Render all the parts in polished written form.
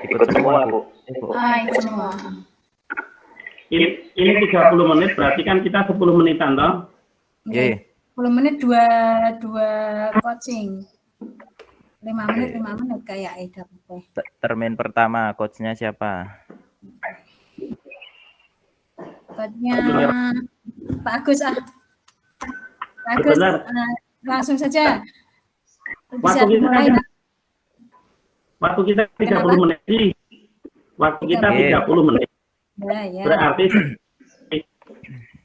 Ikut semua, Bu. Ikut semua. Ini 30 menit, berarti kan kita 10 menitan, toh? Iya. 10 menit dua coaching. 5 menit kayak Eda. Termin pertama, coachnya siapa? Coachnya Pak Agus Pak Agus, langsung saja. Bisa dimulai. Waktu kita 30 menit. Waktu kita 30 menit. Ya. Berarti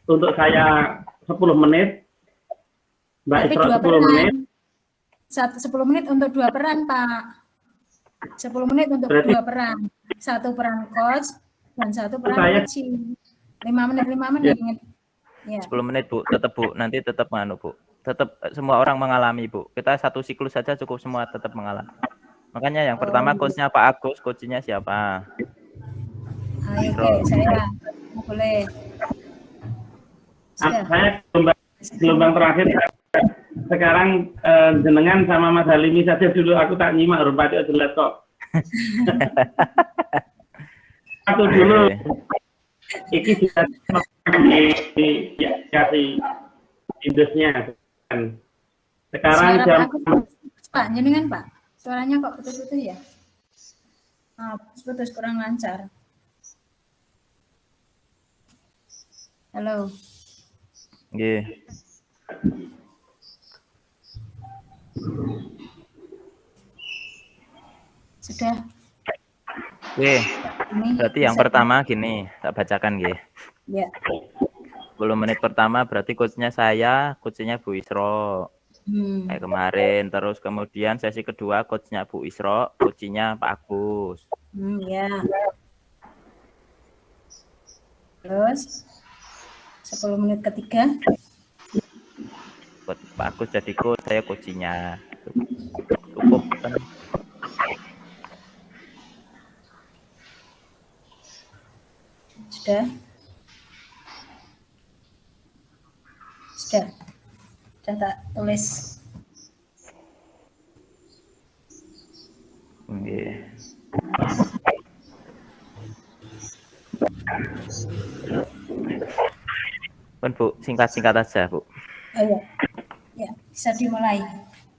untuk saya 10 menit, Mbak Isra 10 menit. 10 menit untuk 2 peran, Pak. 10 menit untuk 2 peran. 1 peran coach dan 1 peran coaching. 5 menit. Ya. 10 menit, Bu. Tetap, Bu. Nanti tetap Bu. Tetap semua orang mengalami, Bu. Kita satu siklus saja cukup, semua tetap mengalami. Makanya yang pertama coachnya Pak Agus, coachnya siapa? Oke, saya boleh. Saya gelombang terakhir. Sekarang jenengan sama Mas Halimi saja dulu, aku tak nyimak rupanya jelas kok. Aku dulu iki sudah dikasih indusnya. Sekarang jam Pak, jenengan Pak, suaranya kok putus-putus ya? Putus kurang lancar. Halo. Nggih. Sudah. Oke. Berarti yang pertama gini, tak bacakan nggih. Ya. 10 menit pertama berarti coachnya saya, coachnya Bu Isra. Kayak kemarin, terus kemudian sesi kedua coachnya Bu Isra, coachnya Pak Agus. Ya. Terus 10 menit ketiga. Pak Agus jadi coach, saya coachnya. Cukup kan? Sudah tak tulis. Bu, singkat-singkat aja, Bu. Ya, bisa dimulai.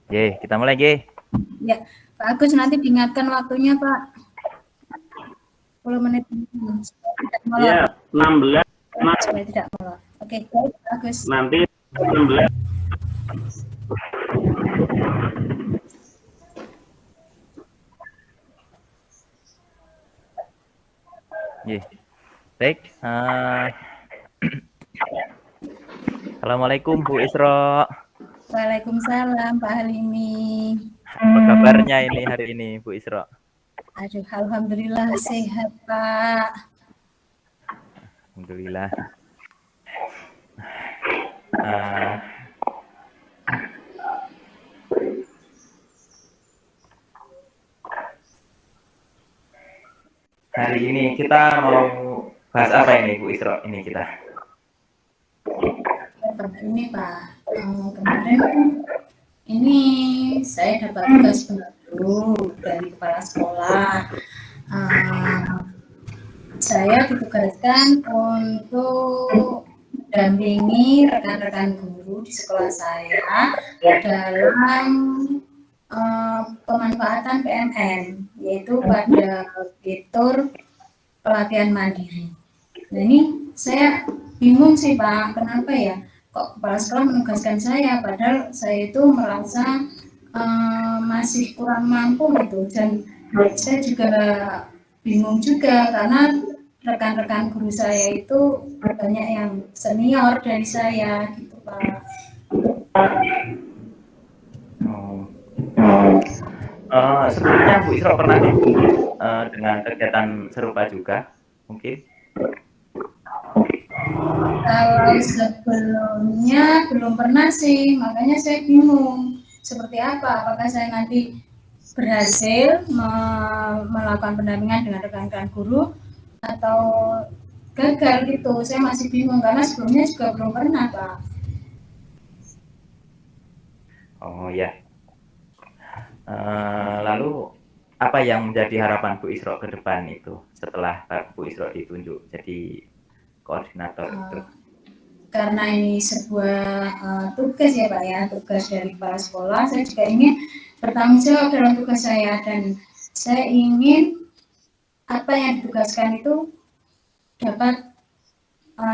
Kita mulai, Ya, Pak Agus nanti diingatkan waktunya, Pak. 10 menit. Ya, 16. Supaya tidak molor. Oke, baik, Pak Agus. Nanti 16. Baik. Assalamualaikum Bu Isra. Waalaikumsalam Pak Halimi. Apa kabarnya ini hari ini Bu Isra? Aduh, alhamdulillah sehat Pak. Alhamdulillah. Hari ini kita mau bahas apa ini Bu Isra? Ini kita. Ini Pak, kemarin ini saya dapat tugas baru dari kepala sekolah. Saya ditugaskan untuk dampingi rekan-rekan guru di sekolah saya dalam pemanfaatan PMN, yaitu pada fitur pelatihan mandiri. Nah ini saya bingung sih Pak, kenapa ya kok kepala sekolah menugaskan saya, padahal saya itu merasa masih kurang mampu gitu, dan saya juga bingung juga karena rekan-rekan guru saya itu banyak yang senior dari saya gitu Pak. Sebelumnya Bu Isra pernah dengan kegiatan serupa juga mungkin? Kalau sebelumnya belum pernah sih, makanya saya bingung seperti apa. Apakah saya nanti berhasil melakukan pendampingan dengan rekan-rekan guru atau gagal gitu. Saya masih bingung karena sebelumnya juga belum pernah Pak. Oh ya. Lalu apa yang menjadi harapan Bu Isro ke depan itu setelah Bu Isro ditunjuk jadi koordinator itu? Karena ini sebuah tugas ya Pak ya, tugas dari kepala sekolah, saya juga ingin bertanggung jawab dalam tugas saya, dan saya ingin apa yang ditugaskan itu dapat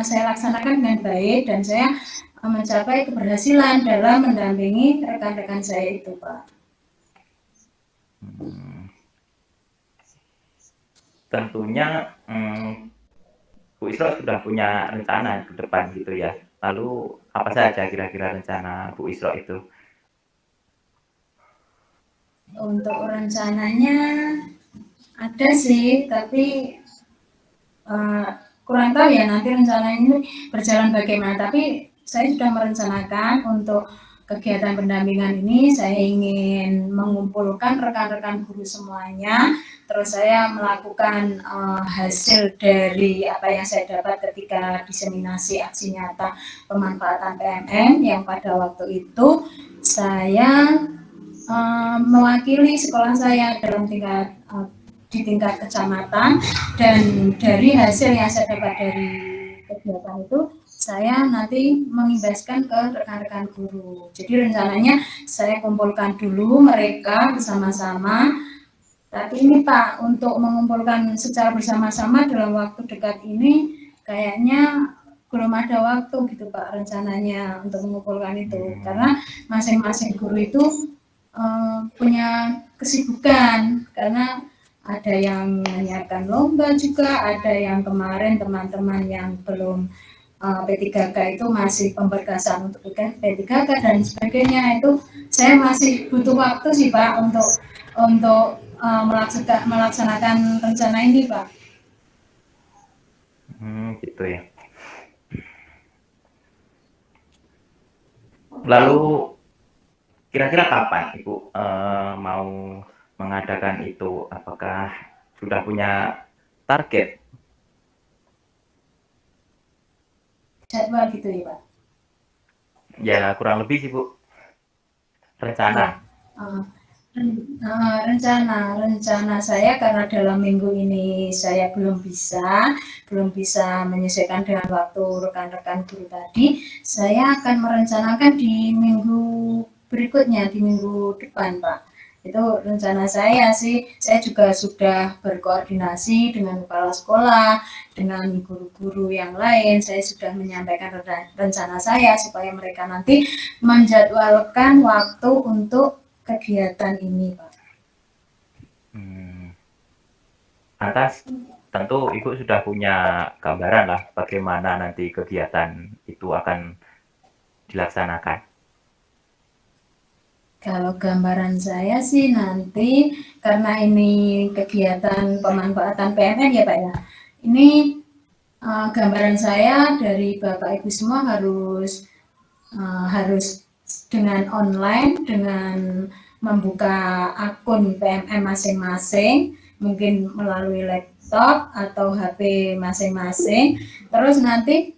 saya laksanakan dengan baik, dan saya mencapai keberhasilan dalam mendampingi rekan-rekan saya itu Pak. Tentunya Bu Isro sudah punya rencana ke depan gitu ya. Lalu apa saja kira-kira rencana Bu Isro itu? Untuk rencananya ada sih, tapi kurang tahu ya nanti rencana ini berjalan bagaimana. Tapi saya sudah merencanakan untuk kegiatan pendampingan ini, saya ingin mengumpulkan rekan-rekan guru semuanya, terus saya melakukan hasil dari apa yang saya dapat ketika diseminasi aksi nyata pemanfaatan PMM yang pada waktu itu saya mewakili sekolah saya dalam di tingkat kecamatan, dan dari hasil yang saya dapat dari kegiatan itu saya nanti mengimbaskan ke rekan-rekan guru. Jadi rencananya saya kumpulkan dulu mereka bersama-sama. Tapi ini Pak, untuk mengumpulkan secara bersama-sama dalam waktu dekat ini kayaknya belum ada waktu gitu Pak rencananya untuk mengumpulkan itu. Karena masing-masing guru itu punya kesibukan, karena ada yang menyiapkan lomba juga, ada yang kemarin teman-teman yang belum P3K itu masih pemberkasan untuk P3K dan sebagainya. Itu saya masih butuh waktu sih Pak untuk melaksanakan rencana ini Pak. Gitu ya. Lalu kira-kira kapan Ibu mau mengadakan itu? Apakah sudah punya target? Jadwal gitu ya Pak? Ya kurang lebih sih Bu. Rencana. Rencana saya, karena dalam minggu ini saya belum bisa menyesuaikan dengan waktu rekan-rekan guru tadi. Saya akan merencanakan di minggu berikutnya, di minggu depan Pak. Itu rencana saya sih. Saya juga sudah berkoordinasi dengan kepala sekolah, dengan guru-guru yang lain. Saya sudah menyampaikan rencana saya supaya mereka nanti menjadwalkan waktu untuk kegiatan ini Pak. Atas tentu Ibu sudah punya gambaran lah bagaimana nanti kegiatan itu akan dilaksanakan. Kalau gambaran saya sih nanti, karena ini kegiatan pemanfaatan PMN ya Pak ya, ini gambaran saya dari Bapak Ibu semua harus dengan online, dengan membuka akun PMM masing-masing, mungkin melalui laptop atau HP masing-masing. Terus nanti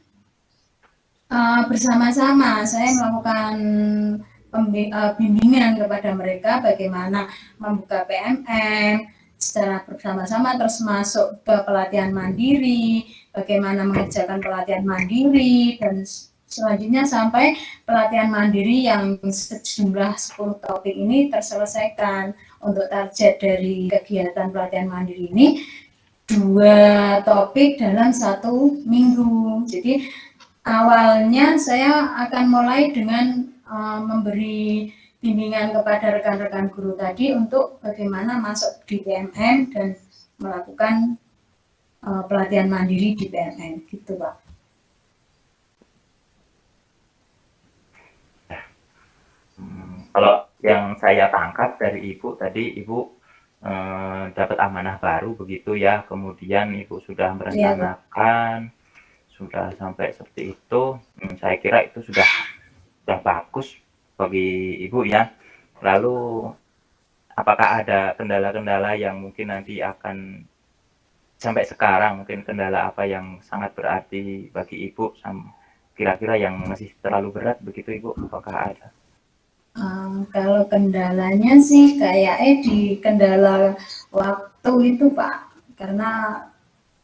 bersama-sama saya melakukan bimbingan kepada mereka bagaimana membuka PMM secara bersama-sama, terus masuk ke pelatihan mandiri, bagaimana mengerjakan pelatihan mandiri, dan selanjutnya sampai pelatihan mandiri yang sejumlah 10 topik ini terselesaikan. Untuk target dari kegiatan pelatihan mandiri ini 2 topik dalam 1 minggu. Jadi awalnya saya akan mulai dengan memberi bimbingan kepada rekan-rekan guru tadi untuk bagaimana masuk di PMM dan melakukan pelatihan mandiri di PMM, gitu Pak. Kalau yang saya tangkap dari Ibu tadi, Ibu dapat amanah baru begitu ya, kemudian Ibu sudah merencanakan, sudah sampai seperti itu. Saya kira itu sudah bagus bagi Ibu ya. Lalu apakah ada kendala-kendala yang mungkin nanti akan sampai sekarang, mungkin kendala apa yang sangat berarti bagi Ibu, kira-kira yang masih terlalu berat begitu Ibu, apakah ada? Kalau kendalanya sih kayaknya di kendala waktu itu Pak, karena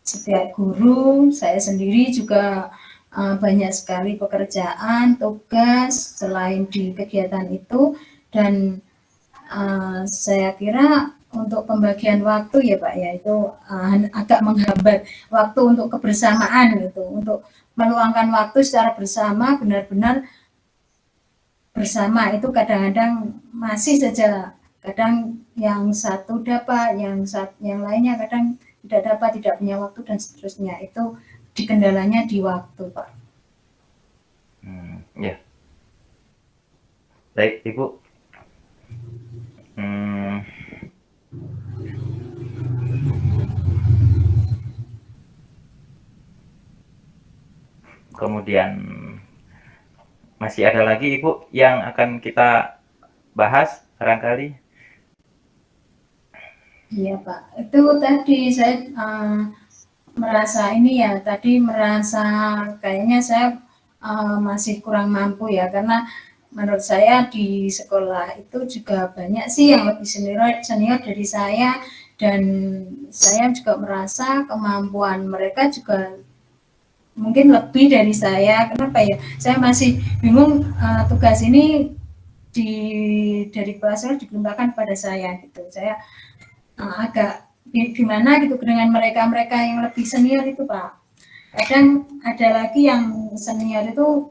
setiap guru, saya sendiri juga banyak sekali pekerjaan, tugas selain di kegiatan itu, dan saya kira untuk pembagian waktu ya Pak ya itu agak menghambat waktu untuk kebersamaan gitu, untuk meluangkan waktu secara bersama benar-benar bersama itu kadang-kadang masih saja, kadang yang satu dapat, yang lainnya kadang tidak dapat, tidak punya waktu dan seterusnya. Itu kendalanya di waktu Pak. Ya. Baik Ibu. Kemudian masih ada lagi Ibu yang akan kita bahas barangkali? Iya Pak, itu tadi saya merasa ini ya, tadi merasa kayaknya saya masih kurang mampu ya, karena menurut saya di sekolah itu juga banyak sih yang lebih senior dari saya, dan saya juga merasa kemampuan mereka juga mungkin lebih dari saya. Kenapa ya? Saya masih bingung tugas ini dari kelas digunakan pada saya gitu. Saya agak gimana gitu dengan mereka yang lebih senior itu Pak. Kadang ada lagi yang senior itu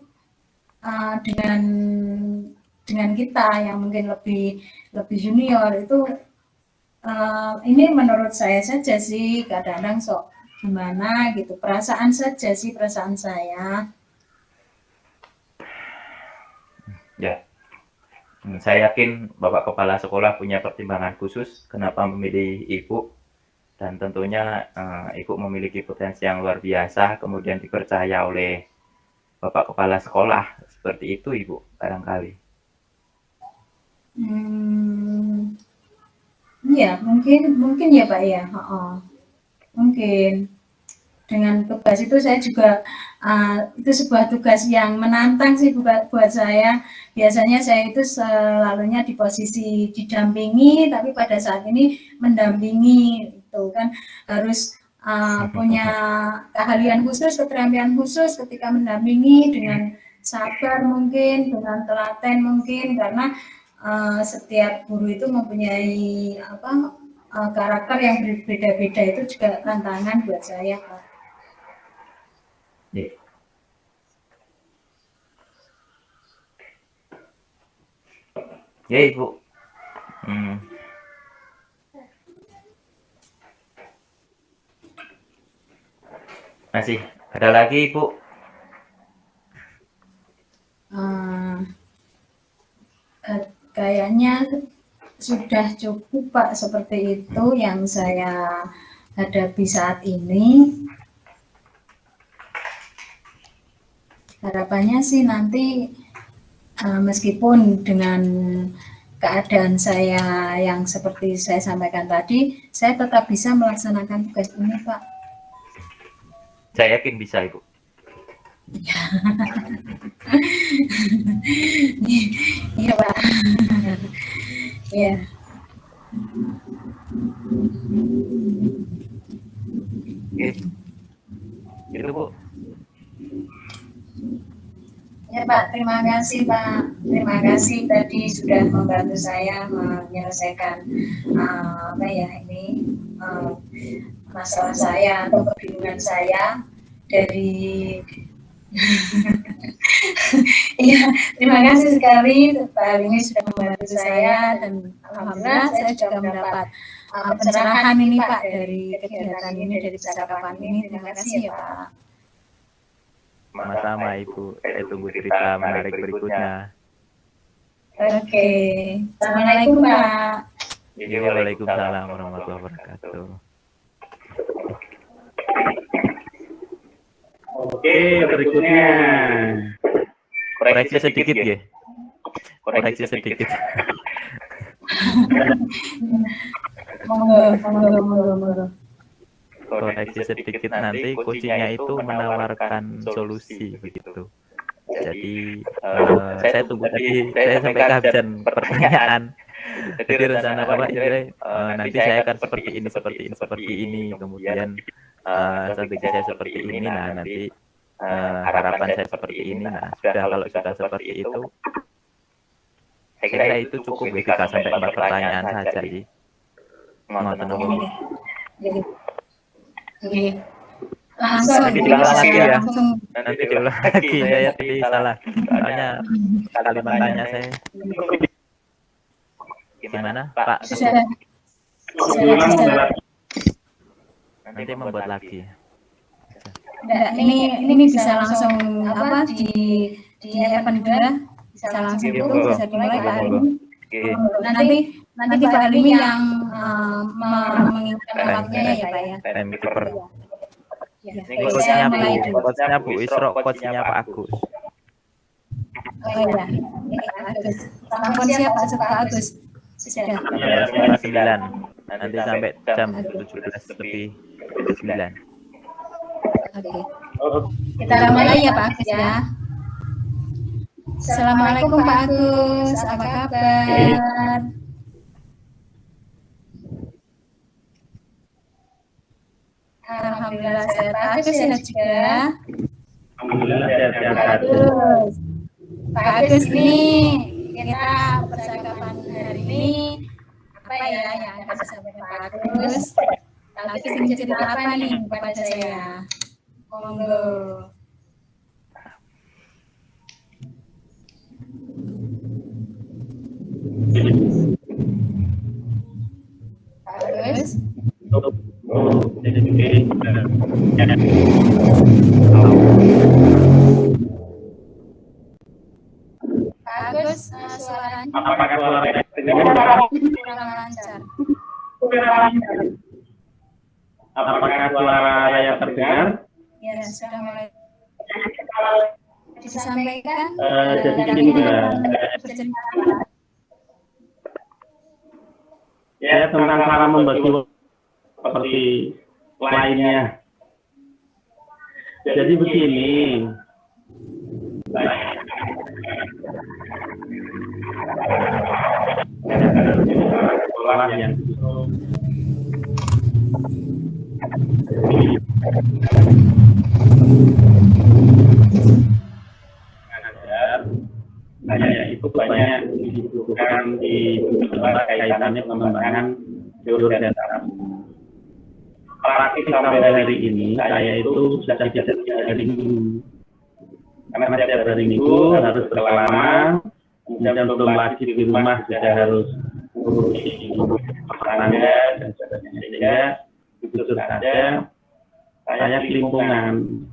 dengan kita yang mungkin lebih junior itu ini menurut saya saja sih kadang-kadang sok gimana gitu, perasaan saja sih, perasaan saya. Ya, saya yakin Bapak Kepala Sekolah punya pertimbangan khusus kenapa memilih Ibu, dan tentunya Ibu memiliki potensi yang luar biasa, kemudian dipercaya oleh Bapak Kepala Sekolah, seperti itu Ibu, barangkali. Iya, mungkin ya Pak ya, mungkin. Dengan tugas itu saya juga itu sebuah tugas yang menantang sih buat saya. Biasanya saya itu selalunya di posisi didampingi, tapi pada saat ini mendampingi itu kan harus punya keahlian khusus, keterampilan khusus ketika mendampingi, dengan sabar mungkin, dengan telaten mungkin, karena setiap guru itu mempunyai karakter yang berbeda-beda, itu juga tantangan buat saya Pak. Ya Ibu. Masih ada lagi Ibu? Kayaknya sudah cukup Pak, seperti itu yang saya hadapi saat ini. Harapannya sih nanti meskipun dengan keadaan saya yang seperti saya sampaikan tadi, saya tetap bisa melaksanakan tugas ini Pak. Saya yakin bisa Ibu. Iya Pak. Iya. Itu Bu. Ya Pak, terima kasih Pak. Terima kasih tadi sudah membantu saya menyelesaikan masalah saya atau kebingungan saya dari Iya, terima kasih sekali Pak ini sudah membantu saya, dan alhamdulillah saya juga mendapat pencerahan ini Pak dari kegiatan ini, dari percakapan ini. Terima kasih ya Pak. Sama-sama Ibu, saya tunggu cerita menarik berikutnya. Oke, Assalamualaikum Pak. Waalaikumsalam warahmatullahi wabarakatuh. Oke, berikutnya. Koreksi sedikit ya. Koreksi sedikit. Monggo. Koreksi sedikit, nanti coachingnya itu menawarkan solusi begitu. Jadi saya tunggu tadi saya sampai kehabisan pertanyaan. Jadi rencana apa istilahnya nanti saya akan seperti ini, kemudian strategi saya seperti ini, nah nanti harapan saya seperti ini. Nah sudah, kalau sudah seperti itu saya kira itu cukup ya, 3 sampai 4 pertanyaan saja sih. Ngoten apa? Oke. Langsung Nanti diulang lagi ya. langsung Nanti diulang lagi, saya tadi salah. Soalnya kalimatnya saya gimana, Pak? bisa Nanti membuat lagi. Nah, ini bisa langsung apa di event juga bisa langsung dulu, bisa dimulai Pak Halimi. Nanti Pak Halimi yang mengingatkan waktunya ya Pak ya. Timekeeper. Ini saya mulai dulu. Coachnya Bu Isro, coachnya Pak Agus. Oh iya, Pak Agus. Telepon siapa Pak Agus? Sudah. Ya, setengah 9. Nanti sampai jam 17 lebih 9. Oke. Kita mulai ya Pak Agus ya. Assalamualaikum Pak Agus, apa kabar? Alhamdulillah sehat. Pak Agus sehat juga. Alhamdulillah sehat-sehat. Bagus. Pak Agus nih, kita percakapan hari ini apa ya yang akan disampaikan Pak Agus? Pak Agus ingin cerita apa nih kepada saya? Monggo. Pak Agus. Pak Agus, suaranya Apakah suara kurang lancar. apakah suara saya terdengar? Ya, sudah mulai disampaikan. Jadi gini Mbak, Bercerita. ya tentang cara membagi waktu seperti lainnya. Jadi begini, sekolah yang mengajar, saya itu banyak dibutuhkan di tempat kaitannya pengembangan geodata. Praktis sampai hari ini saya itu sudah tidak hari Minggu, karena setiap hari Minggu harus berkelana, kemudian belum lagi di rumah sudah harus ngurusi tetangga dan sebagainya, sehingga jujur saja saya kelimpungan.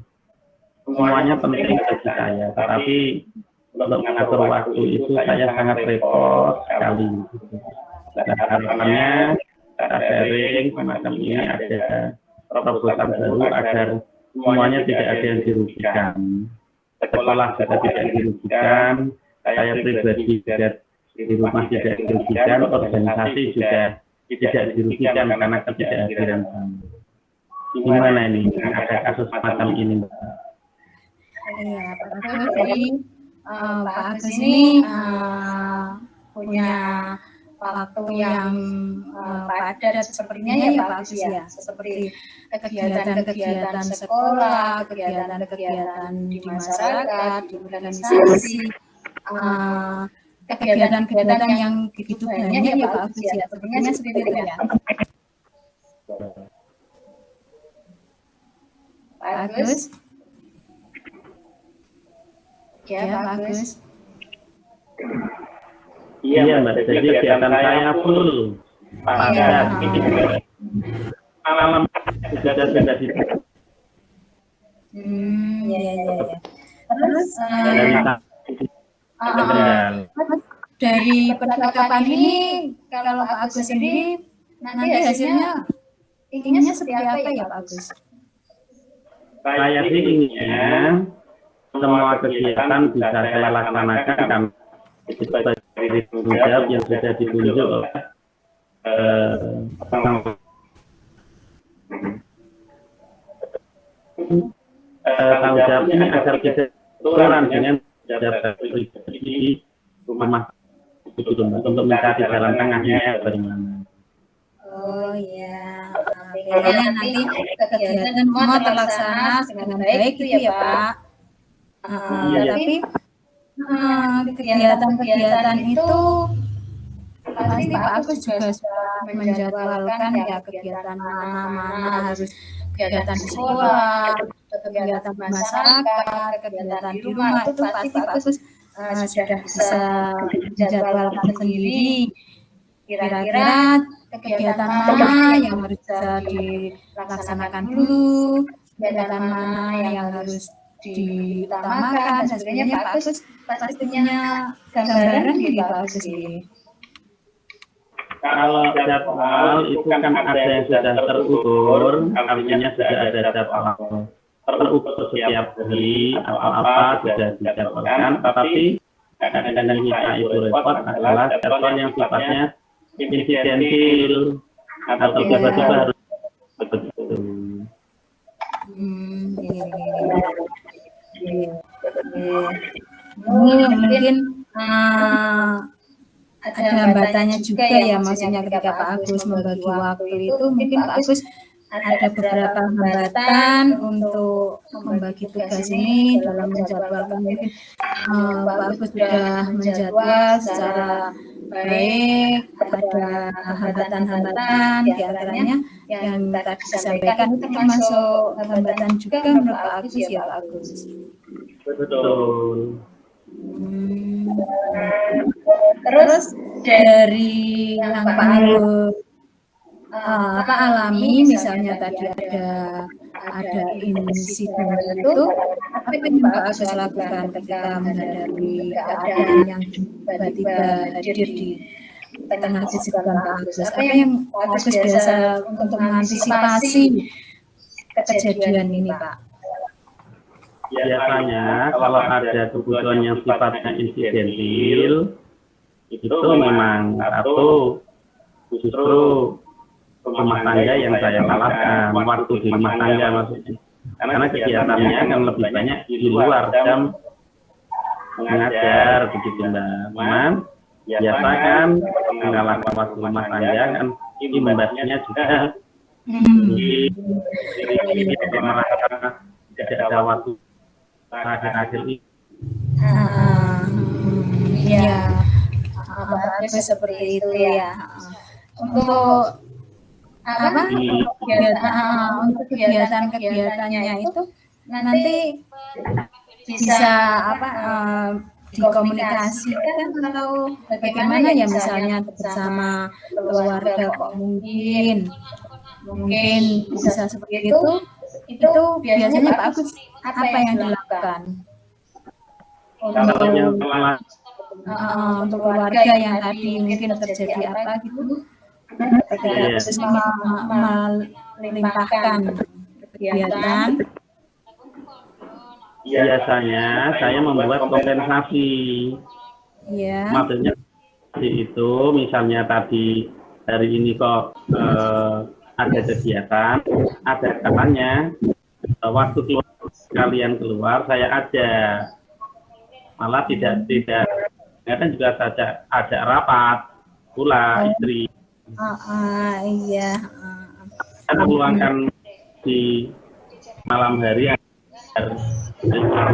Semuanya penting bagi saya, tetapi untuk mengatur waktu itu saya sangat repot sekali. Dan harapannya cara sharing semacam ini ada terobosan baru agar semuanya tidak ada yang dirugikan. Sekolah juga tidak dirugikan, saya pribadi juga di rumah tidak dirugikan, organisasi juga tidak dirugikan karena ketidakhadiran kami. Gimana ini? Ada kasus semacam ini, Mbak? Iya, Pak Agus. Jadi Pak Agus ini punya waktu yang padat sepertinya ya Pak Agus ya, seperti kegiatan-kegiatan sekolah, kegiatan-kegiatan di masyarakat, di organisasi, kegiatan-kegiatan yang begitu banyak ya Pak Agus ya, sepertinya seperti itu ya. Pak Agus. Ya, Pak Agus. Iya, Mbak. Jadi kegiatan saya full. Padat. Malam sudah di. Iya. Terus dari percakapan ini, kalau Pak Agus sendiri nanti hasilnya inginnya seperti apa ya Pak Agus? Saya sih inginnya semua kegiatan bisa saya laksanakan kan sebagai tanggung jawab yang sudah ditunjuk oleh tanggung jawab ini agar tidak kurang dengan data pribadi di rumah itu untuk mencari jalan tengahnya bagaimana. Oh iya, pengennya nanti kegiatan semua terlaksana dengan baik itu ya Pak. Tapi kegiatan-kegiatan itu pasti Pak Agus juga sudah menjadwalkan ya kegiatan mana-mana harus kegiatan di sekolah, kegiatan di masyarakat, kegiatan di rumah itu pasti Pak Agus sudah bisa menjadwalkan sendiri. Kira-kira kegiatan mana yang harus bisa dilaksanakan dulu, kegiatan mana yang harus diutamakan, dan sebagainya. Pak Agus pasti punya gambaran di Pak Agus ini. Kalau jadwal itu kan ada yang sudah terukur, artinya sudah ada jadwal terukur setiap hari, apa-apa sudah dijadwalkan, tapi kadang-kadang kita itu repot adalah jadwal yang sifatnya insidentil atau tiba-tiba harus betul. Mungkin ada hambatannya juga ya, maksudnya ketika Pak Agus membagi waktu itu mungkin Pak Agus ada beberapa hambatan untuk membagi tugas ini dalam menjadwalkan. Mungkin Pak Agus sudah menjadwal secara baik, ada hambatan-hambatan di antaranya yang tadi disampaikan itu termasuk hambatan juga menurut Pak Agus ya Pak Agus. Betul. Terus dari yang Pak Agus alami, misalnya tadi ada insiden itu, apa yang Pak Agus lakukan ketika menghadapi keadaan yang tiba-tiba hadir di tengah kesibukan Pak Agus? Apa yang Pak Agus biasa untuk mengantisipasi kejadian ini, Pak? Biasanya kalau ada kebutuhan yang sifatnya insidentil, itu memang satu justru rumah tangga yang saya salahkan, waktu di rumah tangga maksudnya. Karena kegiatannya kan lebih banyak di luar jam mengajar begitu Mbak. Cuman biasa kan mengalahkan waktu rumah tangga kan imbasnya juga di merasa tidak ada waktu akhir-akhir ini. Iya, Bagus seperti itu ya. Untuk untuk kegiatan-kegiatannya itu nanti bisa dikomunikasikan atau bagaimana ya, misalnya bersama keluarga kok mungkin bisa seperti itu biasanya Pak Agus apa yang dilakukan untuk keluarga yang tadi mungkin terjadi apa gitu, terus melimpahkan kegiatan. Biasanya saya membuat kompensasi. Ya. Maksudnya itu misalnya tadi hari ini kok ada kegiatan, ada katanya waktu kalian keluar saya ajak, malah tidak kan juga saja ajak rapat pula istri. Iya. Kita luangkan di malam hari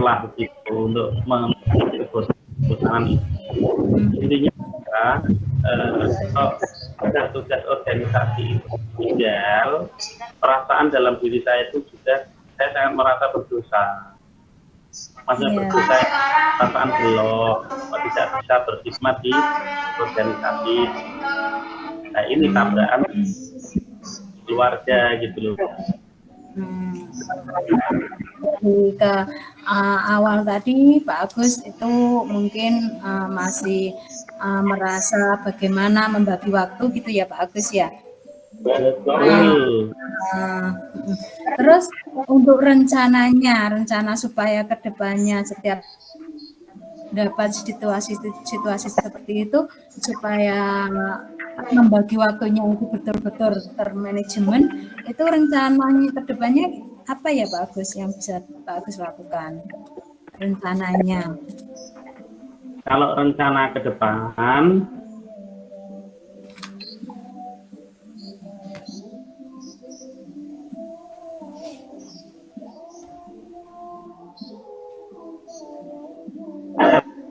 lah begitu untuk mengusahakan intinya tugas organisasi tinggal perasaan dalam diri saya itu juga saya sangat merasa berdosa. Maksudnya berdosa, perasaan belok, tidak bisa berkhidmat di organisasi. Nah ini tabrakan keluarga gitu loh. Ke awal tadi Pak Agus itu mungkin masih merasa bagaimana membagi waktu gitu ya Pak Agus ya. Betul. Terus untuk rencana supaya kedepannya setiap dapat situasi seperti itu supaya membagi waktunya itu betul-betul termanajemen, itu rencananya kedepannya apa ya Pak Agus yang bisa Pak Agus lakukan? rencananya? Kalau rencana ke depan,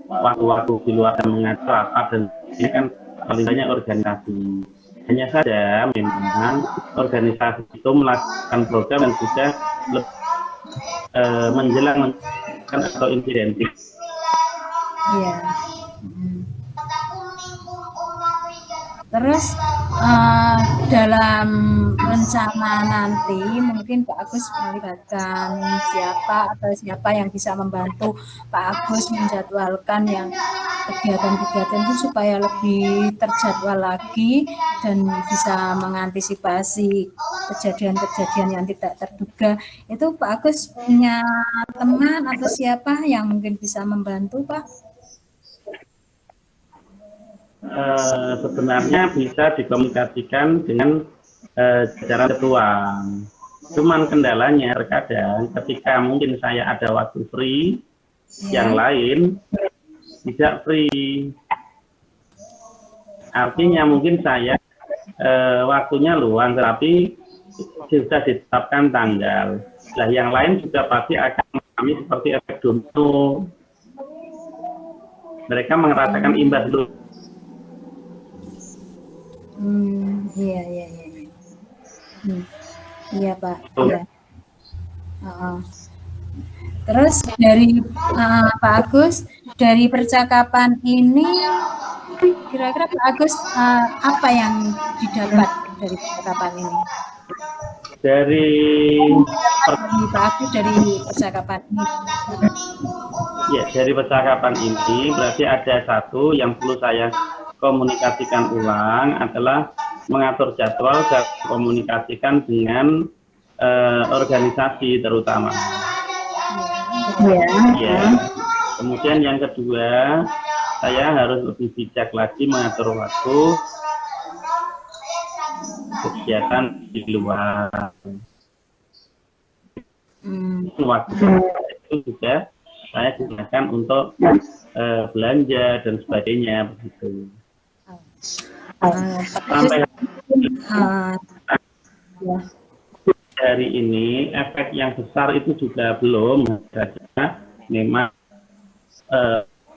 waktu-waktu di luar dan mengacu rapat dan ini kan paling banyak organisasi. Hanya saja memang organisasi itu melakukan program dan juga menjelang atau insidentif. Iya. Terus dalam rencana nanti mungkin Pak Agus melibatkan siapa yang bisa membantu Pak Agus menjadwalkan yang kegiatan-kegiatan itu supaya lebih terjadwal lagi dan bisa mengantisipasi kejadian-kejadian yang tidak terduga. Itu Pak Agus punya teman atau siapa yang mungkin bisa membantu, Pak? Sebenarnya bisa dikomunikasikan dengan jajaran ketua. Cuman kendalanya terkadang ketika mungkin saya ada waktu free, yang lain tidak free. Artinya mungkin saya waktunya luang, tapi sudah ditetapkan tanggal. Nah, yang lain juga pasti akan mengalami seperti efek domino. Mereka merasakan imbas dulu. Iya. Iya Pak. Iya. Terus dari Pak Agus, dari percakapan ini, kira-kira Pak Agus apa yang didapat dari percakapan ini? Dari Pak Agus dari percakapan ini. Ya, dari percakapan ini berarti ada satu yang perlu saya komunikasikan ulang adalah mengatur jadwal dan komunikasikan dengan organisasi terutama. Ya. Kemudian yang kedua, saya harus lebih bijak lagi mengatur waktu kegiatan di luar. Waktu itu juga saya gunakan untuk belanja dan sebagainya begitu. Sampai hari ini efek yang besar itu juga belum ada. Memang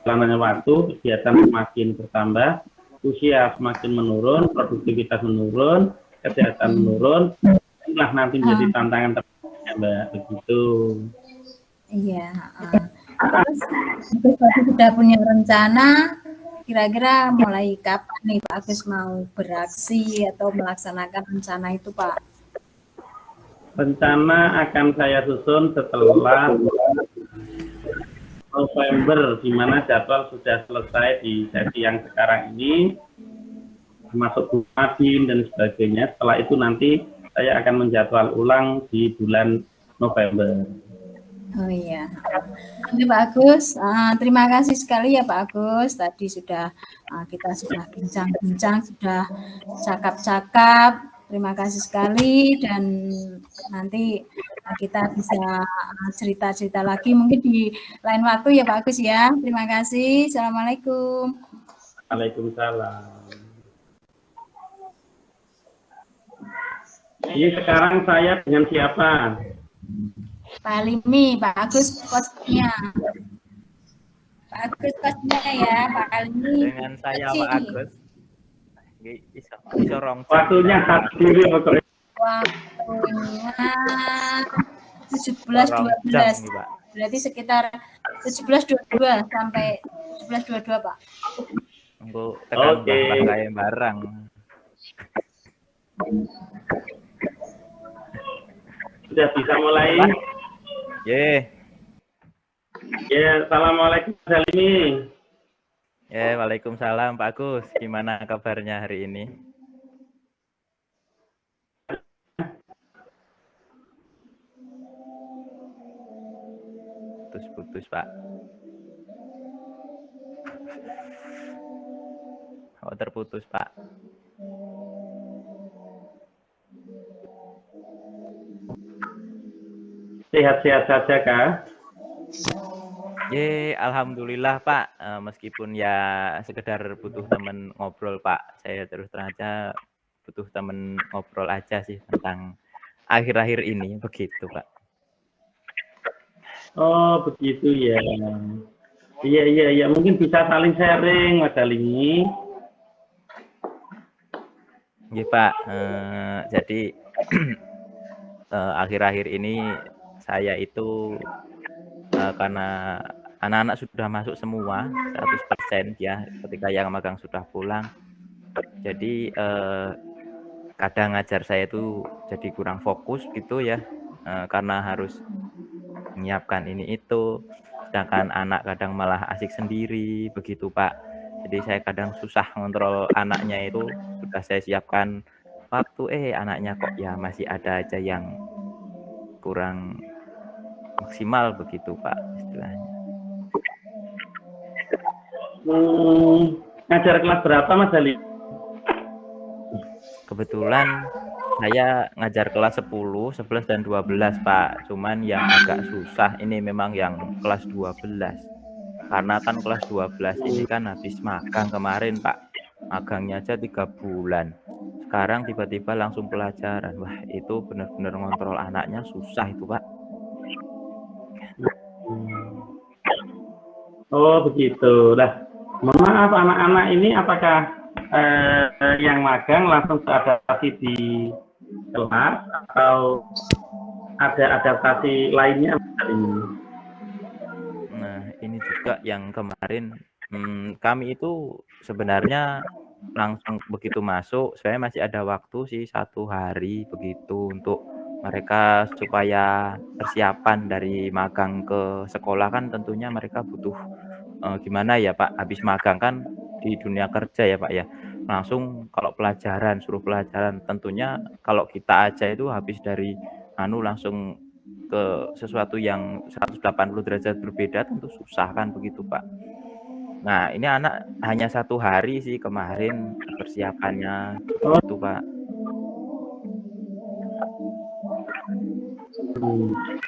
lamanya waktu kegiatan semakin bertambah, usia semakin menurun, produktivitas menurun, kesehatan menurun. Inilah nanti menjadi tantangan tersebut, Mbak, begitu. Iya. Terus sudah punya rencana, kira-kira mulai kapan nih Pak Agus mau beraksi atau melaksanakan rencana itu, Pak? Rencana akan saya susun setelah November, di mana jadwal sudah selesai di sesi yang sekarang ini, termasuk Nadine dan sebagainya. Setelah itu nanti saya akan menjadwal ulang di bulan November. Oh iya, nanti Pak Agus, terima kasih sekali ya Pak Agus. Tadi sudah kita sudah bincang-bincang, sudah cakap-cakap. Terima kasih sekali dan nanti kita bisa cerita-cerita lagi mungkin di lain waktu ya Pak Agus ya. Terima kasih. Assalamualaikum. Waalaikumsalam. Ini sekarang saya dengan siapa? Pak Limi, Pak Agus kosnya. Pak Agus kosnya ya, Pak Limi. Dengan saya Pak Agus. Waktunya diri pokoknya. Waktunya 17.12. Berarti sekitar 17.22 sampai 17.22, Pak. Untuk tekan kayak barang. Sudah bisa mulai? Ya, assalamualaikum Salimi. Ya, waalaikumsalam Pak Agus. Gimana kabarnya hari ini? Putus-putus Pak. Oh, terputus Pak. Sehat-sehat saja kah? Alhamdulillah Pak, meskipun ya sekedar butuh temen ngobrol Pak, saya terus terang aja butuh temen ngobrol aja sih tentang akhir-akhir ini, begitu Pak. Oh, begitu ya. Iya, iya, iya. Mungkin bisa saling sharing, Mas Dalimi. Nggih Pak, jadi akhir-akhir ini saya itu, karena anak-anak sudah masuk semua 100% ya, ketika yang magang sudah pulang, jadi, kadang ngajar saya itu jadi kurang fokus gitu ya, karena harus menyiapkan ini itu, sedangkan anak kadang malah asik sendiri, begitu Pak. Jadi saya kadang susah ngontrol anaknya itu, sudah saya siapkan waktu, anaknya kok ya masih ada aja yang kurang maksimal begitu Pak, istilahnya. Ngajar kelas berapa, Mas Dalimi? Kebetulan saya ngajar kelas 10, 11, dan 12 Pak, cuman yang agak susah ini memang yang kelas 12. Karena kan kelas 12 ini kan habis magang kemarin Pak, magangnya aja 3 bulan. Sekarang tiba-tiba langsung pelajaran. Wah, itu benar-benar ngontrol anaknya susah itu Pak. Oh, begitu. Lah, mohon maaf anak-anak ini apakah yang magang langsung beradaptasi di kelas atau ada adaptasi lainnya ini? Nah, ini juga yang kemarin kami itu sebenarnya langsung begitu masuk, saya masih ada waktu sih 1 hari begitu untuk mereka supaya persiapan dari magang ke sekolah kan tentunya mereka butuh, gimana ya Pak, habis magang kan di dunia kerja ya Pak ya, langsung kalau pelajaran, suruh pelajaran tentunya kalau kita aja itu habis dari langsung ke sesuatu yang 180 derajat berbeda tentu susah kan begitu Pak. Nah ini anak hanya 1 hari sih kemarin persiapannya Oh, begitu Pak.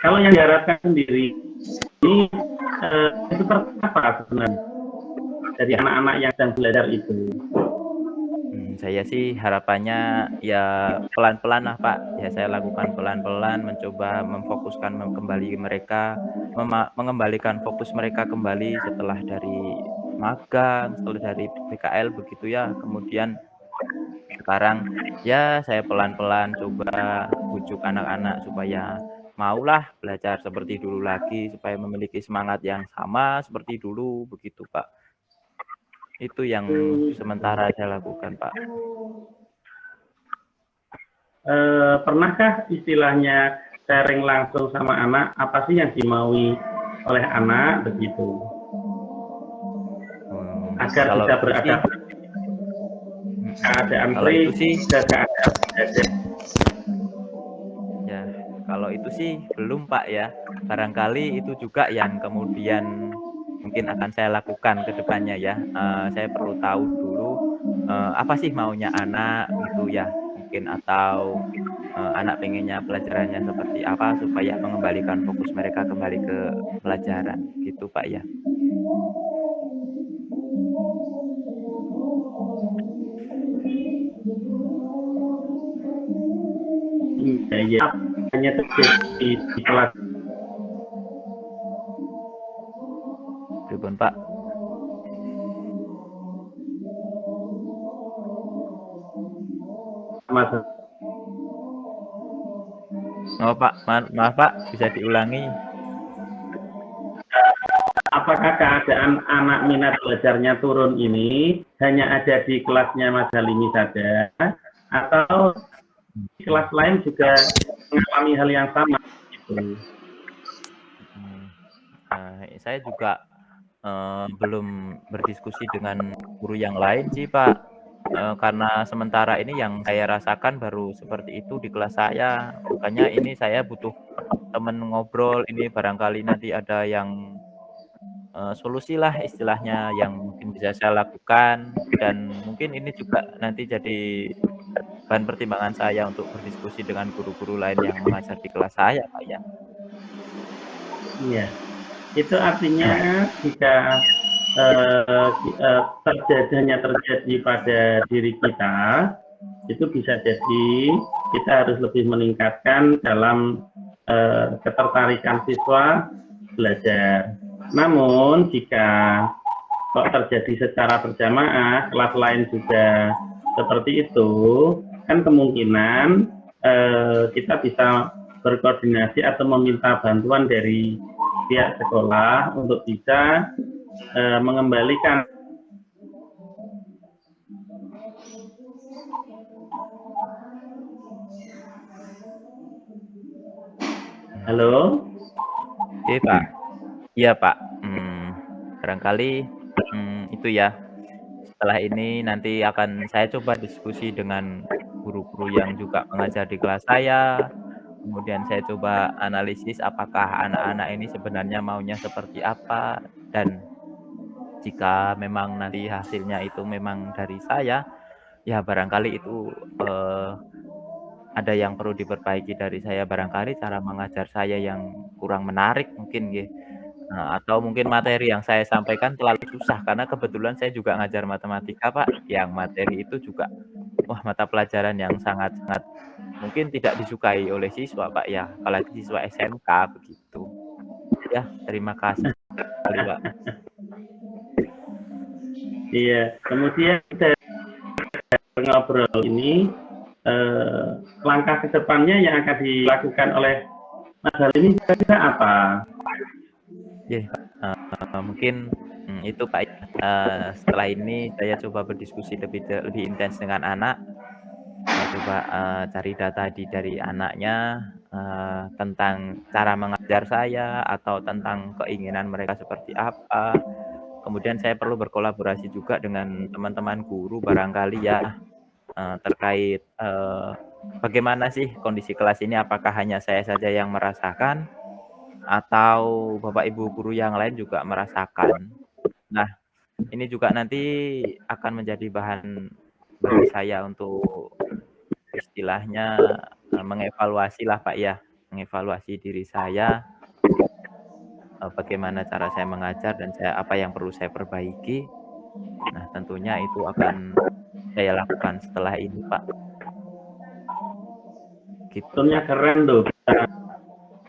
kalau yang diharapkan sendiri ini itu seperti apa sebenarnya dari anak-anak yang sedang belajar itu? Saya sih harapannya ya pelan-pelan lah Pak, ya saya lakukan pelan-pelan mencoba memfokuskan kembali mereka, mengembalikan fokus mereka kembali setelah dari magang, setelah dari PKL begitu ya, kemudian sekarang ya saya pelan-pelan coba bujuk anak-anak supaya maulah belajar seperti dulu lagi, supaya memiliki semangat yang sama seperti dulu begitu Pak. Itu yang sementara saya lakukan Pak. Pernahkah istilahnya sharing langsung sama anak apa sih yang dimaui oleh anak begitu agar Kalau bisa itu sih beradaptasi keadaan kalau itu sih ke keadaan belajar? ya, kalau itu sih belum Pak ya. Barangkali itu juga yang kemudian mungkin akan saya lakukan ke depannya ya. Saya perlu tahu dulu, apa sih maunya anak gitu ya, mungkin atau, anak pengennya pelajarannya seperti apa supaya mengembalikan fokus mereka kembali ke pelajaran, gitu Pak ya. Iya, iya. Hanya terjadi di kelas Pripun Pak? masa. Oh Pak, maaf Pak, bisa diulangi? Apakah keadaan anak minat belajarnya turun ini hanya ada di kelasnya Mas Halimi saja, atau di kelas lain juga mengalami hal yang sama? Gitu. Saya juga belum berdiskusi dengan guru yang lain sih Pak, karena sementara ini yang saya rasakan baru seperti itu di kelas saya, makanya ini saya butuh temen ngobrol, ini barangkali nanti ada yang solusilah istilahnya yang mungkin bisa saya lakukan dan mungkin ini juga nanti jadi bahan pertimbangan saya untuk berdiskusi dengan guru-guru lain yang mengajar di kelas saya Pak ya. Iya. Itu artinya jika terjadi pada diri kita, itu bisa jadi kita harus lebih meningkatkan dalam ketertarikan siswa belajar. Namun jika kok terjadi secara berjamaah, kelas lain juga seperti itu, kan kemungkinan kita bisa berkoordinasi atau meminta bantuan dari pihak sekolah untuk bisa mengembalikan. Halo? Oke, Pak. Iya, Pak. Barangkali itu ya. Setelah ini nanti akan saya coba diskusi dengan guru-guru yang juga mengajar di kelas saya. Kemudian saya coba analisis apakah anak-anak ini sebenarnya maunya seperti apa, dan jika memang nanti hasilnya itu memang dari saya, ya barangkali itu ada yang perlu diperbaiki dari saya, barangkali cara mengajar saya yang kurang menarik mungkin nggih. Atau mungkin materi yang saya sampaikan terlalu susah, karena kebetulan saya juga ngajar matematika, Pak, yang materi itu juga mata pelajaran yang sangat-sangat mungkin tidak disukai oleh siswa, Pak, ya, apalagi siswa SMK begitu. Ya, terima kasih sekali, Pak. Iya, kemudian dari ngobrol ini langkah ke depannya yang akan dilakukan oleh Mas Hal ini kira-kira apa? Ya, mungkin itu, Pak. Setelah ini saya coba berdiskusi lebih intens dengan anak. Saya coba cari data dari anaknya tentang cara mengajar saya atau tentang keinginan mereka seperti apa. Kemudian saya perlu berkolaborasi juga dengan teman-teman guru barangkali ya, terkait bagaimana sih kondisi kelas ini, apakah hanya saya saja yang merasakan atau Bapak Ibu guru yang lain juga merasakan. Nah, ini juga nanti akan menjadi bahan bagi saya untuk istilahnya mengevaluasi lah, Pak, ya, mengevaluasi diri saya, bagaimana cara saya mengajar dan apa yang perlu saya perbaiki. Nah, tentunya itu akan saya lakukan setelah ini, Pak. Gitu, Sebetulnya Pak. keren loh,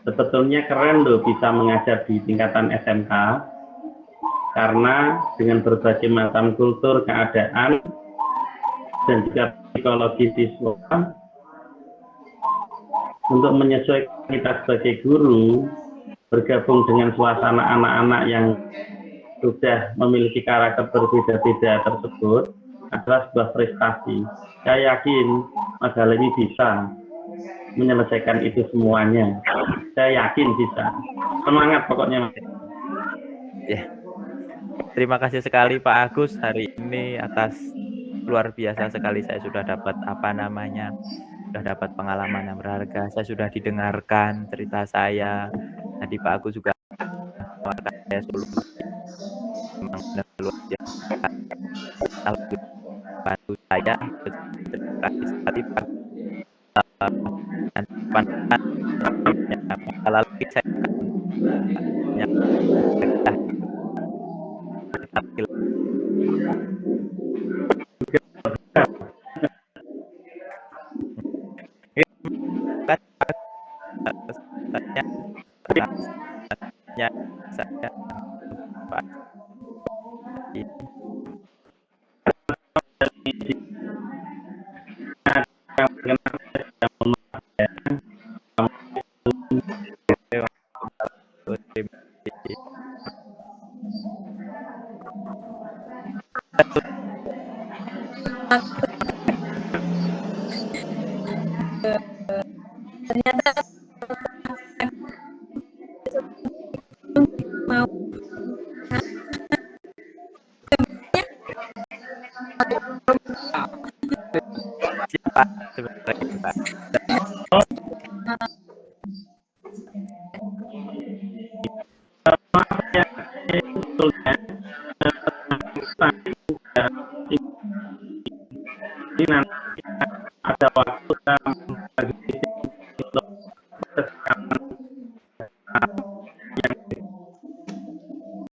sebetulnya keren loh bisa mengajar di tingkatan SMK, karena dengan berbagai macam kultur, keadaan, dan juga psikologi siswa, untuk menyesuaikan kita sebagai guru, bergabung dengan suasana anak-anak yang sudah memiliki karakter berbeda-beda tersebut adalah sebuah prestasi. Saya yakin Mas Hal ini bisa menyelesaikan itu semuanya. Saya yakin bisa. Semangat pokoknya. Ya. Terima kasih sekali Pak Agus hari ini atas luar biasa sekali, saya sudah dapat sudah dapat pengalaman yang berharga. Saya sudah didengarkan cerita saya. Tadi Pak Agus juga saya solusi memang benar luar biasa. Bantu saya terima kasih sekali Pak. Nanti masa lalu saya akan gitu. Saya Pak. Ternyata mau Pak, sebentar lagi Pak. Maaf ya, sebetulnya